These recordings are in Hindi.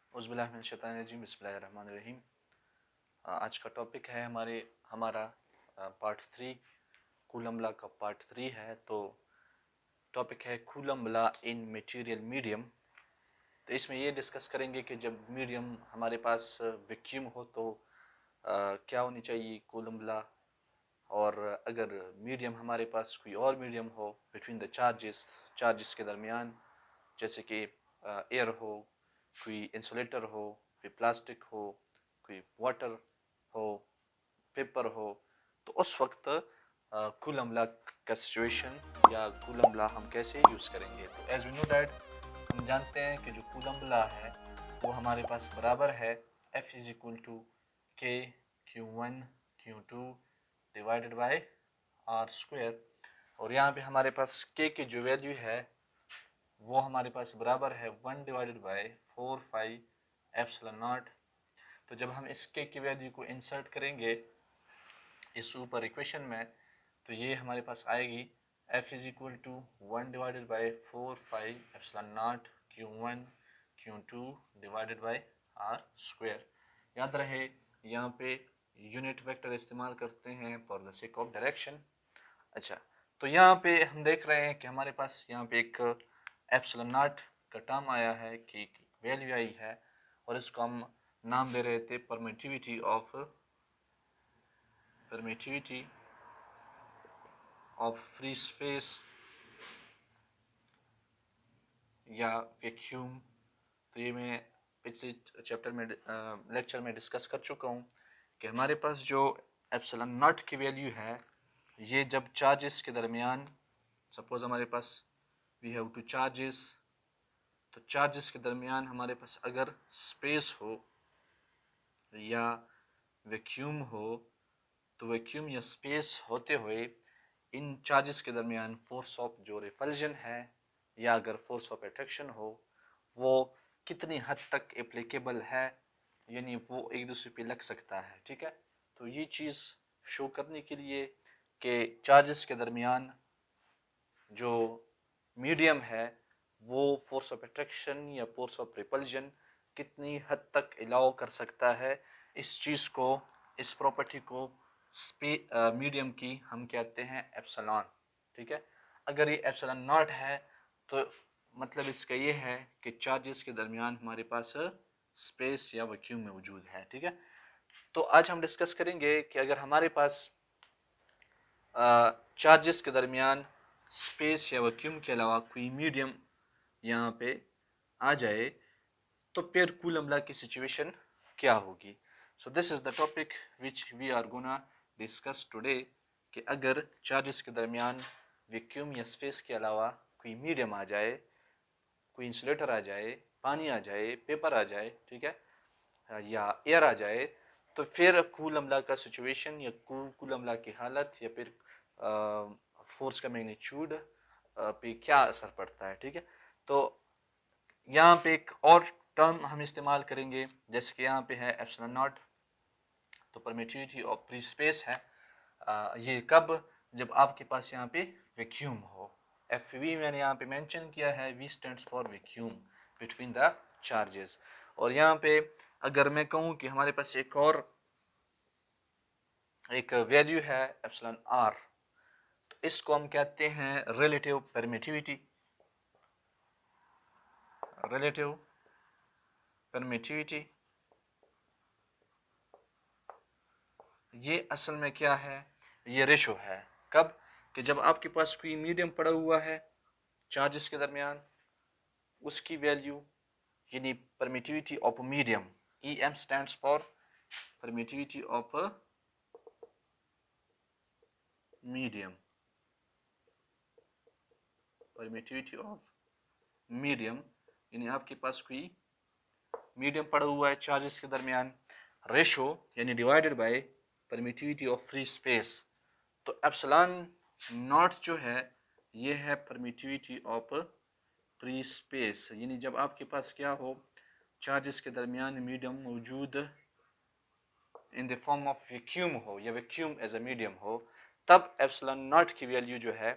औज़ुबिल्लाहिमिनश्शैतानिर्रजीम बिस्मिल्लाहिर्रहमानिर्रहीम। आज का टॉपिक है हमारा पार्ट 3, कूलम लॉ का पार्ट 3 है। तो टॉपिक है coulomb law in material medium. तो इसमें ये डिस्कस करेंगे कि जब मीडियम हमारे पास वैक्यूम हो तो क्या होनी चाहिए कूलम लॉ, और अगर मीडियम हमारे पास कोई और मीडियम हो बिटवीन द चार्जेस के दरमियान, जैसे कि एयर हो, कोई इंसुलेटर हो, कोई प्लास्टिक हो, कोई वाटर हो, पेपर हो, तो उस वक्त कूलम लॉ का सिचुएशन या कूलम लॉ हम कैसे यूज़ करेंगे। तो एज वी नो डैट, हम जानते हैं कि जो कूलम लॉ है वो हमारे पास बराबर है F इज इक्वल टू के Q1 Q2 divided by R square. और यहाँ पे हमारे पास के की जो वैल्यू है वो हमारे पास बराबर है 1 divided by 4 pi epsilon not. तो जब हम इस के की वैल्यू को इंसर्ट करेंगे इस ऊपर इक्वेशन में, तो ये हमारे पास आएगी F is equal to 1 divided by 4 pi epsilon not Q1 Q2 divided by R square. याद रहे यहाँ पे यूनिट वेक्टर इस्तेमाल करते हैं for the sake of direction. अच्छा, तो यहाँ पे हम देख रहे हैं कि हमारे पास यहाँ पे एक एप्सिलॉन नॉट का टर्म आया है कि वैल्यू आई है, और इसको हम नाम दे रहे थे परमिटिविटी ऑफ फ्री स्पेस या वैक्यूम। तो ये मैं पिछले चैप्टर में लेक्चर में डिस्कस कर चुका हूँ कि हमारे पास जो एप्सिलॉन नॉट की वैल्यू है, ये जब चार्जेस के दरमियान, सपोज हमारे पास वी हैव टू चार्जेस, तो चार्जेस के दरमियान हमारे पास अगर स्पेस हो या वैक्यूम हो, तो वैक्यूम या स्पेस होते हुए इन चार्जेस के दरमियान फोर्स ऑफ जो रिपल्जन है या अगर फोर्स ऑफ अट्रैक्शन हो, वो कितनी हद तक एप्लीकेबल है, यानी वो एक दूसरे पे लग सकता है। ठीक है, तो ये चीज़ शो करने के लिए कि चार्जेस के दरमियान जो मीडियम है वो फोर्स ऑफ अट्रैक्शन या फोर्स ऑफ रिपल्जन कितनी हद तक अलाउ कर सकता है, इस चीज़ को, इस प्रॉपर्टी को मीडियम की हम कहते हैं एप्सिलॉन। ठीक है, अगर ये एप्सिलॉन नॉट है तो मतलब इसका ये है कि चार्जेस के दरमियान हमारे पास स्पेस या वैक्यूम मौजूद है। ठीक है, तो आज हम डिस्कस करेंगे कि अगर हमारे पास चार्जेस के दरमियान स्पेस या वैक्यूम के अलावा कोई मीडियम यहाँ पे आ जाए तो फिर कूलम लॉ की सिचुएशन क्या होगी। So this is the topic which we are gonna discuss today, कि अगर चार्जेस के दरमियान वैक्यूम या स्पेस के अलावा कोई मीडियम आ जाए, कोई इंसुलेटर आ जाए, पानी आ जाए, पेपर आ जाए, ठीक है, या एयर आ जाए, तो फिर कूलम लॉ का सिचुएशन या कूलम लॉ की हालत या फिर फोर्स का मैग्नीट्यूड पे क्या असर पड़ता है। ठीक है, तो यहाँ पे एक और टर्म हम इस्तेमाल करेंगे, जैसे कि यहाँ पे है एप्सिलॉन नॉट, तो परमिटिविटी ऑफ फ्री स्पेस है। ये कब, जब आपके पास यहाँ पे वैक्यूम हो। एफ वी मैंने यहाँ पे मेंशन किया है, V stands for vacuum between the charges. और यहाँ पे अगर मैं कहूँ कि हमारे पास एक वैल्यू है एप्सिलॉन आर, तो इसको हम कहते हैं रिलेटिव परमिटिविटी। ये असल में क्या है, ये रेशो है। कब, कि जब आपके पास कोई मीडियम पड़ा हुआ है चार्जेस के दरमियान, उसकी वैल्यू यानी permittivity of medium, E M stands for permittivity of medium, यानी आपके पास कोई मीडियम पड़ा हुआ है चार्जेस के दरमियान, रेशो यानी divided by permittivity of free space. तो एप्सिलॉन नॉट जो है ये है परमिटिविटी ऑफ फ्री स्पेस, यानी जब आपके पास क्या हो, चार्जेस के दरमियान मीडियम मौजूद इन द फॉर्म ऑफ वैक्यूम हो या वैक्यूम एज अ मीडियम हो, तब एप्सिलॉन नॉट की वैल्यू जो है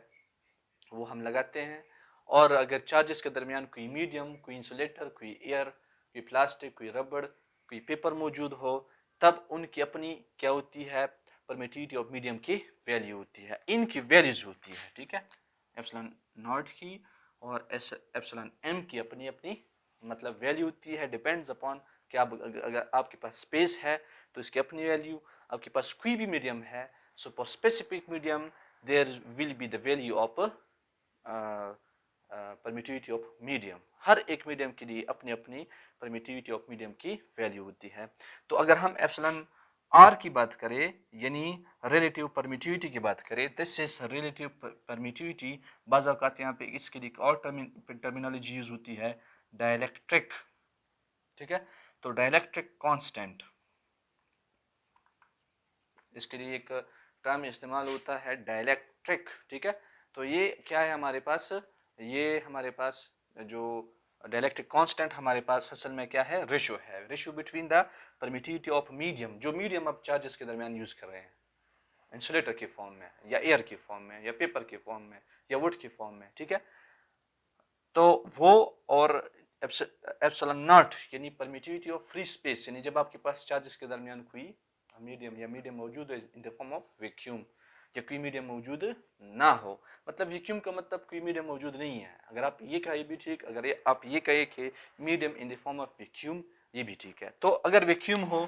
वो हम लगाते हैं। और अगर चार्जेस के दरमियान कोई मीडियम, कोई इंसुलेटर, कोई एयर कोई प्लास्टिक, कोई रबड़, कोई पेपर मौजूद हो, तब उनकी अपनी क्या होती है, परमिटिविटी ऑफ मीडियम की वैल्यू होती है, इनकी वैल्यूज होती है, ठीक है, एप्सिलॉन नॉट की और एप्सिलॉन एम की अपनी अपनी मतलब वैल्यू होती है, डिपेंड्स अपॉन कि आप अगर आपके पास स्पेस है तो इसकी अपनी वैल्यू, आपके पास कोई भी मीडियम है, so for specific medium there will be the value of permittivity of medium, हर एक मीडियम के लिए अपनी अपनी परमिटिविटी ऑफ मीडियम की वैल्यू होती है। तो अगर हम एप्सिलॉन आर की बात करें यानी रिलेटिव परमिटिविटी की बात करें, दिस इज रिलेटिव परमिटिविटी, बाज़ औक़ात यहाँ पे इसके लिए एक और टर्मिनोलॉजी यूज होती है, डाइलेक्ट्रिक, ठीक है, तो डाइलेक्ट्रिक कांस्टेंट, इसके लिए एक टर्म इस्तेमाल होता है डाइलेक्ट्रिक, ठीक है, तो ये क्या है हमारे पास, ये हमारे पास जो डाइलेक्ट्रिक कांस्टेंट हमारे पास असल में क्या है, रेशो है, ratio between the permittivity of medium, जो मीडियम आप चार्जेस के दरमियान यूज कर रहे हैं, इंसुलेटर की फॉर्म में या एयर की फॉर्म में या पेपर की फॉर्म में या वुड की फॉर्म में, ठीक है, तो वो और एप्सिलॉन नॉट यानी परमिटिविटी ऑफ फ्री स्पेस, यानी जब आपके पास चार्जेस के दरमियान कोई मीडियम या मीडियम मौजूद है in the form of vacuum, या कोई मीडियम मौजूद ना हो, मतलब वैक्यूम का मतलब कोई मीडियम मौजूद नहीं है, अगर आप ये कहे भी ठीक, अगर आप ये कहे कि medium in the form of vacuum, ये भी ठीक है। तो अगर वैक्यूम हो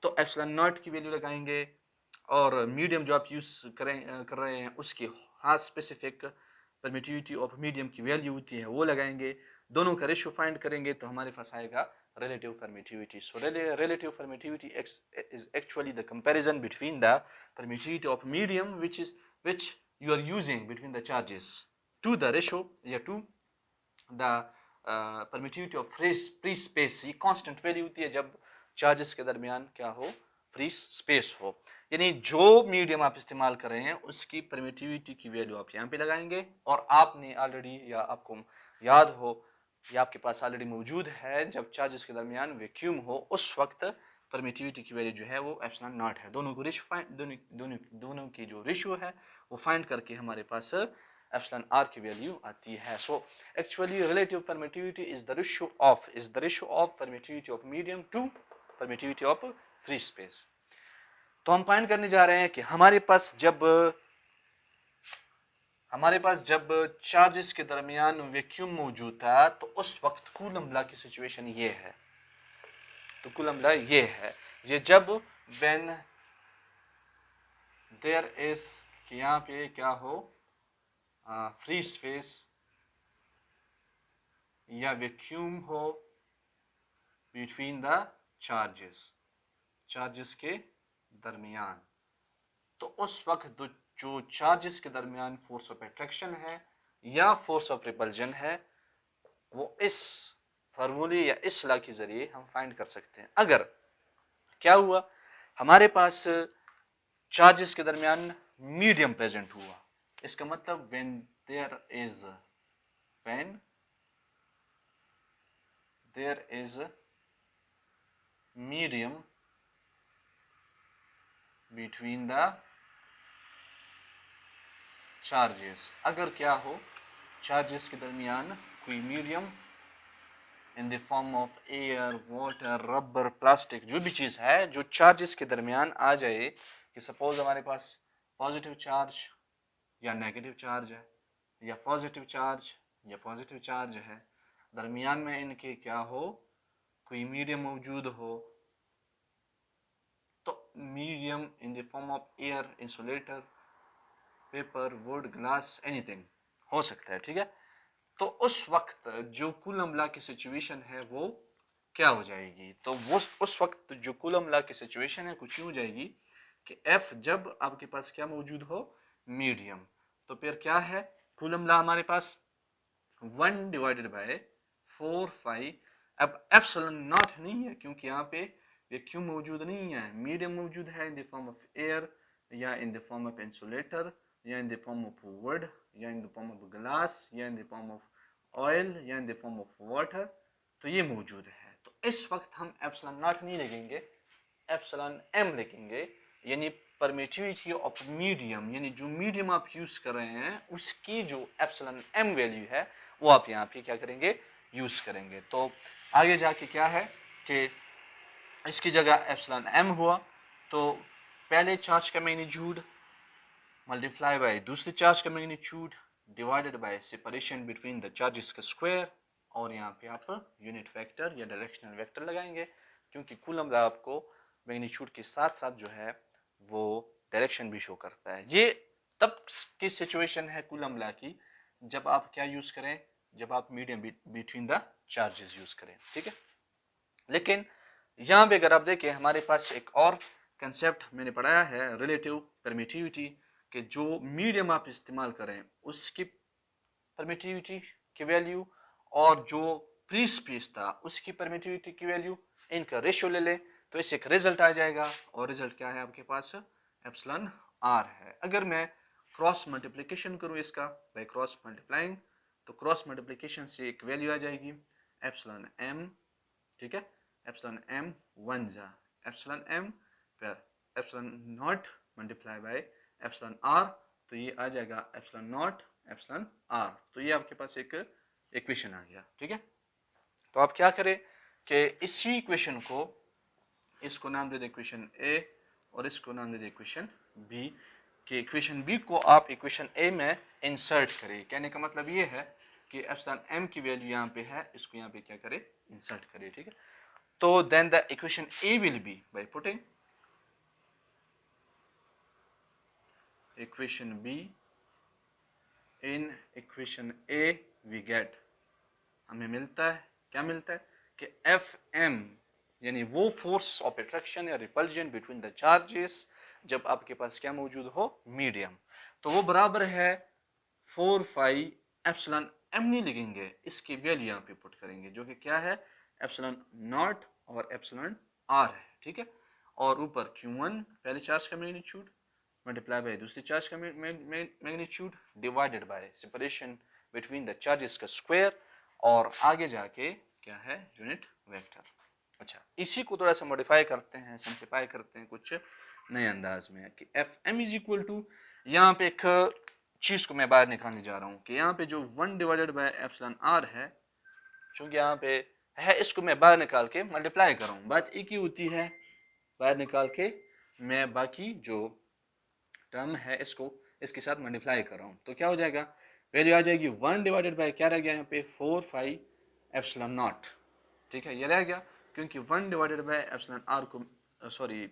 तो एप्सिलॉन नॉट की वैल्यू लगाएंगे, और मीडियम जो आप यूज कर रहे हैं उसकी हाँ स्पेसिफिक परमिटिविटी ऑफ मीडियम की वैल्यू होती है वो लगाएंगे, दोनों का रेशियो फाइंड करेंगे तो हमारे पास आएगा relative permittivity. So relative permittivity is actually the comparison between the permittivity of medium which you are using between the charges to the ratio या to the permittivity of free space, ये constant value होती है जब charges के दरमियान क्या हो, free space हो, यानी जो मीडियम आप इस्तेमाल कर रहे हैं उसकी परमिटिविटी की वैल्यू आप यहाँ पे लगाएंगे, और आपने ऑलरेडी या आपको याद हो या आपके पास ऑलरेडी मौजूद है जब चार्जेस के दरमियान वैक्यूम हो उस वक्त परमिटिविटी की वैल्यू जो है वो एप्सिलॉन नॉट है, दोनों को दोनों की जो रेशियो है वो फाइंड करके हमारे पास एप्सिलॉन आर की वैल्यू आती है। So actually relative permittivity is the ratio of permittivity of medium to permittivity of free space. तो हम फाइंड करने जा रहे हैं कि हमारे पास जब चार्जेस के दरमियान वैक्यूम मौजूद था तो उस वक्त कूलम्ब लॉ की सिचुएशन ये है, तो कूलम्ब लॉ ये है, ये जब व्हेन देयर इज कि यहाँ पे क्या हो फ्री स्पेस या वैक्यूम हो बिटवीन द चार्जेस के दरमियान, तो उस वक्त जो चार्जेस के दरमियान फोर्स ऑफ अट्रैक्शन है या फोर्स ऑफ रिपल्जन है वो इस फार्मूले या इस लॉ के जरिए हम फाइंड कर सकते हैं। अगर क्या हुआ हमारे पास चार्जेस के दरमियान मीडियम प्रेजेंट हुआ, इसका मतलब when there is medium between the charges, अगर क्या हो चार्जेस के दरमियान कोई medium in the form of air, water, rubber, plastic, जो भी चीज़ है जो चार्जेस के दरमियान आ जाए, कि सपोज हमारे पास पॉजिटिव चार्ज या नेगेटिव चार्ज है या पॉजिटिव चार्ज है, दरमियान में इनके क्या हो कोई मीडियम मौजूद हो, तो medium in the form of air, insulator, paper, would, glass, anything हो सकता है, ठीक है, तो उस वक्त जो कूलम्ब लॉ की सिचुएशन है वो क्या हो जाएगी, तो वो उस वक्त जो कूलम्ब लॉ की सिचुएशन है कुछ यूं हो जाएगी कि F जब आपके पास क्या मौजूद हो मीडियम, तो फिर क्या है कूलम्ब लॉ हमारे पास 1 डिवाइडेड बाय 4 5, अब एप्सिलॉन नॉट नहीं है क्योंकि यहाँ पे वैक्यूम मौजूद नहीं है, मीडियम मौजूद है in the form of air या in the form of insulator या in the form of wood या in the form of glass या in the form of oil या in the form of water, तो ये मौजूद है, तो इस वक्त हम एप्सिलॉन नॉट नहीं लिखेंगे, एप्सिलॉन एम लिखेंगे, यानी परमिटिविटी ऑफ मीडियम, यानी जो मीडियम आप यूज कर रहे हैं उसकी जो एप्सिलॉन एम वैल्यू है वो आप यहाँ पे क्या करेंगे यूज़ करेंगे। तो आगे जाके क्या है कि इसकी जगह एप्सिलॉन m हुआ, तो पहले चार्ज का मैग्नीट्यूड मल्टीप्लाई बाय दूसरे चार्ज का magnitude divided by separation between the charges का स्क्वायर, और यहाँ पे आप यूनिट वेक्टर या डायरेक्शनल वेक्टर लगाएंगे, क्योंकि कूलम लॉ आपको मैग्नीट्यूड के साथ साथ जो है वो डायरेक्शन भी शो करता है। ये तब की सिचुएशन है कूलम लॉ की जब आप क्या यूज करें, जब आप medium between the charges use करें, ठीक है। लेकिन यहाँ पे अगर आप देखें हमारे पास एक और कंसेप्ट मैंने पढ़ाया है रिलेटिव परमिटिविटी, कि जो मीडियम आप इस्तेमाल करें उसकी परमिटिविटी की वैल्यू और जो प्री स्पेस था उसकी परमिटिविटी की वैल्यू, इनका रेशियो ले लें तो इससे एक रिजल्ट आ जाएगा, और रिजल्ट क्या है आपके पास, एप्सिलॉन आर है। अगर मैं क्रॉस मल्टीप्लिकेशन करूं इसका बाय क्रॉस मल्टीप्लाइंग, तो क्रॉस मल्टीप्लिकेशन से एक वैल्यू आ जाएगी एप्सिलॉन एम, ठीक है, एप्सिलॉन एम वन जा एप्सिलॉन एम फिर epsilon naught multiply by epsilon R, तो ये आ जाएगा एप्सिलॉन नॉट एप्सिलॉन आर। तो ये आपके पास एक इक्वेशन आ गया, ठीक है। तो आप क्या करें कि इसी इक्वेशन को, इसको नाम दे दे इक्वेशन ए और इसको नाम दे दे इक्वेशन बी, कि इक्वेशन बी को आप इक्वेशन ए में इंसर्ट करें। कहने का मतलब ये है कि एप्सिलॉन एम की वैल्यू यहाँ पे है, इसको यहाँ पे क्या करें, इंसर्ट करें, ठीक है। तो then the equation A will be by putting equation B in equation A we get, हमें मिलता है, क्या मिलता है कि एफ एम यानी वो फोर्स ऑफ अट्रैक्शन या रिपल्जन बिटवीन द चार्जेस जब आपके पास क्या मौजूद हो, मीडियम, तो वो बराबर है 4 फाइव एप्सिलॉन एम नहीं लिखेंगे, इसकी वैल्यू यहाँ पे पुट करेंगे जो कि क्या है एप्सिलॉन नॉट और एप्सिलॉन आर है, ठीक है। और ऊपर Q1 पहले चार्ज का मैग्नीट्यूड मल्टीप्लाई बाय दूसरी चार्ज का magnitude divided by separation between the charges का स्क्वायर, और आगे जाके क्या है यूनिट वेक्टर। अच्छा, इसी को थोड़ा सा मॉडिफाई करते हैं, सिंप्लीफाई करते हैं कुछ नए अंदाज में, कि F M is equal to, यहाँ पे एक चीज को मैं बाहर निकालने जा रहा हूँ कि यहाँ पे जो 1 डिवाइडेड बाय एप्सिलॉन आर है, चूंकि यहाँ पे है इसको मैं बाहर निकाल के मल्टीप्लाई कर रहा हूँ, बात एक ही होती है, बाहर निकाल के मैं बाकी जो टर्म है इसको इसके साथ मल्टीप्लाई कर रहा हूँ, तो क्या हो जाएगा, वैल्यू आ जाएगी 1 डिवाइडेड बाय क्या रह गया यहाँ पे 4 फाइव एप्सिलॉन नॉट, ठीक है, ये रह गया क्योंकि 1 डिवाइडेड बाय एप्सिलॉन आर को, सॉरी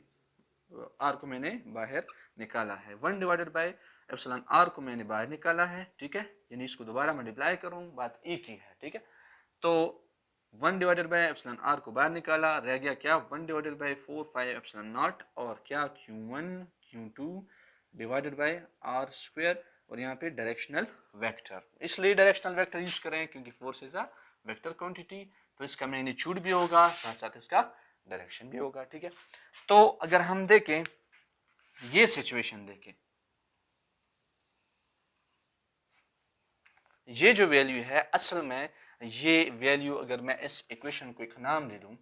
आर को मैंने बाहर निकाला है, 1 डिवाइडेड बाय एप्सिलॉन आर को मैंने बाहर निकाला है, ठीक है, यानी इसको दोबारा मल्टीप्लाई करूँ, बात एक ही है, ठीक है। तो 1 डिवाइडेड बाय एप्सिलॉन आर को बाहर निकाला, रह गया क्या 1 divided by 4 five epsilon not, और क्या Q1 Q2 divided by R square, और यहाँ पे डायरेक्शनल वेक्टर, इसलिए डायरेक्शनल वेक्टर यूज करें क्योंकि force is a vector quantity, तो इसका मैग्नीट्यूड भी होगा साथ साथ इसका डायरेक्शन भी होगा, ठीक है। तो अगर हम देखें ये सिचुएशन देखें, ये जो वैल्यू है असल में ये वैल्यू, अगर मैं इस इक्वेशन को एक नाम दे दूं,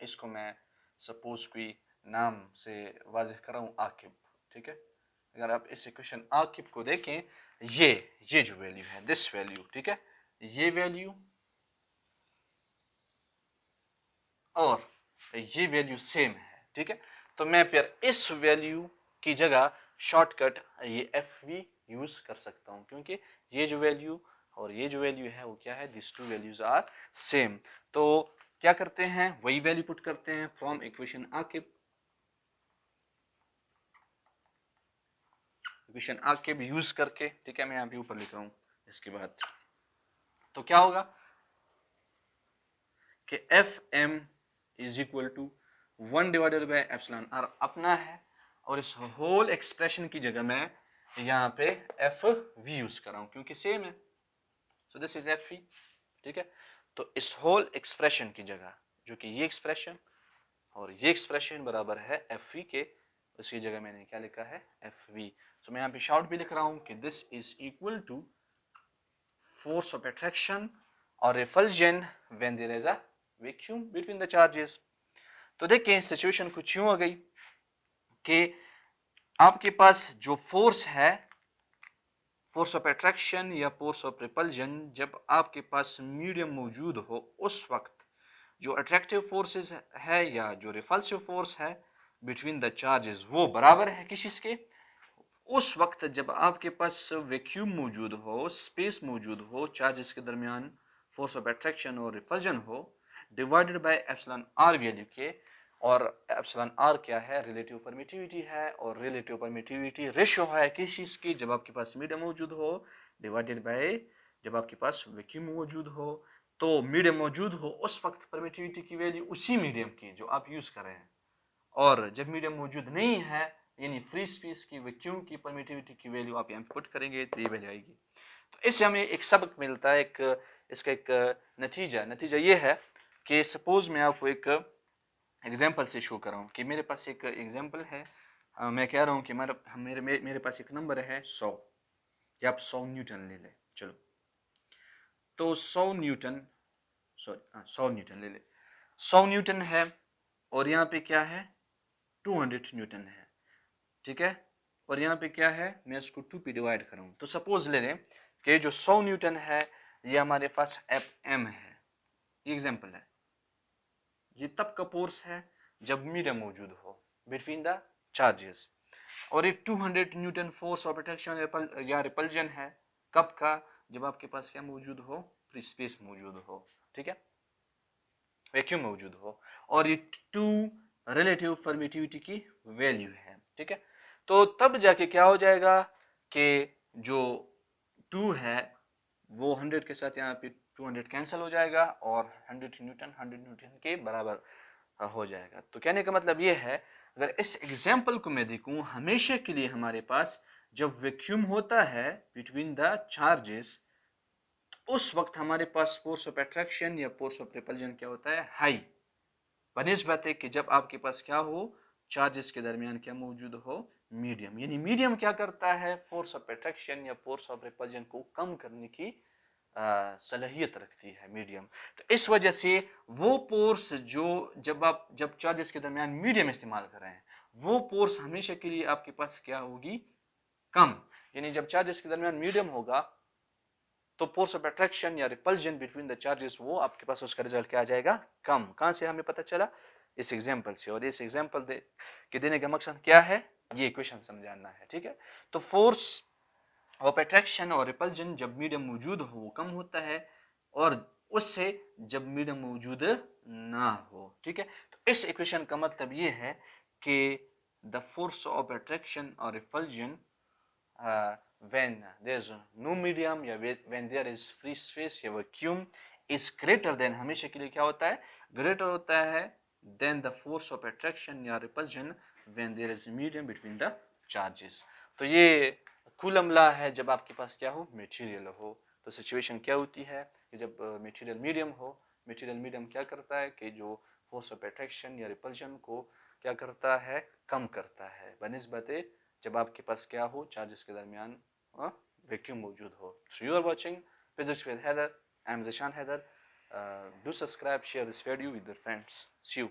इसको मैं सपोज कोई नाम से वाज़ेह कर रहा हूं आकिब, ठीक है। अगर आप इस इक्वेशन आकिब को देखें, ये जो वैल्यू है दिस वैल्यू, ठीक है, ये वैल्यू और ये वैल्यू सेम है, ठीक है। तो मैं फिर इस वैल्यू की जगह शॉर्टकट ये एफ वी यूज कर सकता हूं, क्योंकि ये जो वैल्यू और ये जो वैल्यू है वो क्या है, this two values are same. तो क्या करते हैं, वही वैल्यू पुट करते हैं फ्रॉम इक्वेशन आकिब, इक्वेशन आकिब यूज करके, ठीक है, मैं यहाँ पे ऊपर लिख रहा हूँ इसके बाद, तो क्या होगा कि F M is equal to 1 divided by epsilon R अपना है, और इस होल एक्सप्रेशन की जगह मैं यहाँ पे एफ वी यूज कर रहा हूँ क्योंकि सेम है, so this is F V, ठीक है। तो इस होल एक्सप्रेशन की जगह जो कि ये एक्सप्रेशन और ये एक्सप्रेशन बराबर है एफ वी के, उसकी जगह मैंने क्या लिखा है एफ वी। तो मैं यहाँ पे शॉर्ट भी लिख रहा हूँ कि this is equal to force of attraction और repulsion when there is a vacuum between the charges. तो देखिए सिचुएशन कुछ यूं हो गई कि आपके पास जो फोर्स है फोर्स ऑफ अट्रैक्शन या फोर्स ऑफ रिपल्जन जब आपके पास मीडियम मौजूद हो, उस वक्त जो अट्रैक्टिव फोर्सेस है या जो रिपल्सिव फोर्स है बिटवीन द चार्जेस वो बराबर है किसी के। उस वक्त जब आपके पास वैक्यूम मौजूद हो, स्पेस मौजूद हो, चार्जेस के दरमियान फोर्स ऑफ अट्रैक्शन और रिपल्जन हो, divided by epsilon R value के। और एप्सिलॉन आर क्या है? रिलेटिव परमिटिविटी है, और रिलेटिव परमिटिविटी रेशियो है किस चीज की? जब आपके पास मीडियम मौजूद हो, डिवाइडेड बाय जब आपके पास वैक्यूम मौजूद हो। तो मीडियम मौजूद हो उस वक्त परमिटिविटी की वैल्यू उसी मीडियम की जो आप यूज कर रहे हैं, और जब मीडियम मौजूद नहीं है यानी फ्री स्पेस की वैक्यूम की परमिटिविटी की वैल्यू आप यहाँ पुट करेंगे तो ये वैल्यू आएगी। तो इससे हमें एक सबक मिलता है, इसका एक नतीजा ये है कि सपोज मैं आपको एक एग्जांपल से शो कर रहा हूँ कि मेरे पास एक एग्जांपल है। मैं कह रहा हूँ कि मेरे पास एक नंबर है 100, या आप 100 न्यूटन ले लें। चलो, तो 100 न्यूटन ले ले। 100 न्यूटन है, और यहाँ पे क्या है? 200 न्यूटन है, ठीक है। और यहाँ पे क्या है? मैं इसको 2 पे डिवाइड करूँ तो सपोज ले लें कि जो 100 न्यूटन है ये हमारे पास Fm है। ये एग्जांपल है। ये तब का फोर्स है जब मीडियम मौजूद हो बिटवीन द चार्जेस। और ये 200 न्यूटन फोर्स ऑफ अट्रैक्शन या रिपल्जन है कब का? जब आपके पास क्या मौजूद हो? फ्री स्पेस मौजूद हो, ठीक है, वैक्यूम मौजूद हो। और ये 2 रिलेटिव परमिटिविटी की वैल्यू है, ठीक है। तो तब जाके क्या हो जाएगा कि जो 2 है वो 100 के साथ यहाँ पे 200 कैंसिल हो जाएगा, और 100 न्यूटन के बराबर हो जाएगा। तो कहने का मतलब ये है, अगर इस एग्जाम्पल को मैं देखूं, हमेशा के लिए हमारे पास जब वैक्यूम होता है बिटवीन द चार्जेस, उस वक्त हमारे पास फोर्स ऑफ अट्रैक्शन या फोर्स ऑफ रिपल्जन क्या होता है? हाई, बनिस्बत है कि जब आपके पास क्या हो? चार्जेस के दरमियान क्या मौजूद हो? मीडियम। यानी मीडियम क्या करता है? फोर्स ऑफ अट्रैक्शन या फोर्स ऑफ रिपल्जन को कम करने की सलाहियत रखती है मीडियम। तो इस वजह से वो फोर्स जो जब चार्जेस के दरमियान मीडियम इस्तेमाल कर रहे हैं, वो फोर्स हमेशा के लिए आपके पास क्या होगी? कम। यानी जब चार्जेस के दरमियान मीडियम होगा तो फोर्स ऑफ अट्रैक्शन या रिपल्जन बिटवीन द चार्जेस वो आपके पास उसका रिजल्ट क्या आ जाएगा? कम। कहां से हमें पता चला? इस एग्जांपल से। और इस एग्जांपल के देने का मकसद क्या है? ये इक्वेशन समझाना है, ठीक है। तो फोर्स ऑफ अट्रैक्शन और रिपल्जन जब मीडियम मौजूद हो वो कम होता है, और उससे जब मीडियम मौजूद ना हो, ठीक है। तो इस इक्वेशन का मतलब ये है कि द फोर्स ऑफ अट्रैक्शन और repulsion when there is no medium या when there is free space या vacuum is greater than, हमेशा के लिए क्या होता है? greater होता है than the force of attraction या repulsion when there is medium between the charges। तो ये कूलम लॉ है जब आपके पास क्या हो? मटेरियल हो। तो सिचुएशन क्या होती है कि जब मटेरियल मीडियम हो, मटेरियल मीडियम क्या करता है कि जो फोर्स ऑफ अट्रैक्शन या रिपल्शन को क्या करता है? कम करता है, बनिस्बत जब आपके पास क्या हो? चार्जेस के दरमियान वैक्यूम मौजूद हो। So you are watching Physics with Heather. I am Zishan Heather. Do subscribe, share this video with your friends. See you.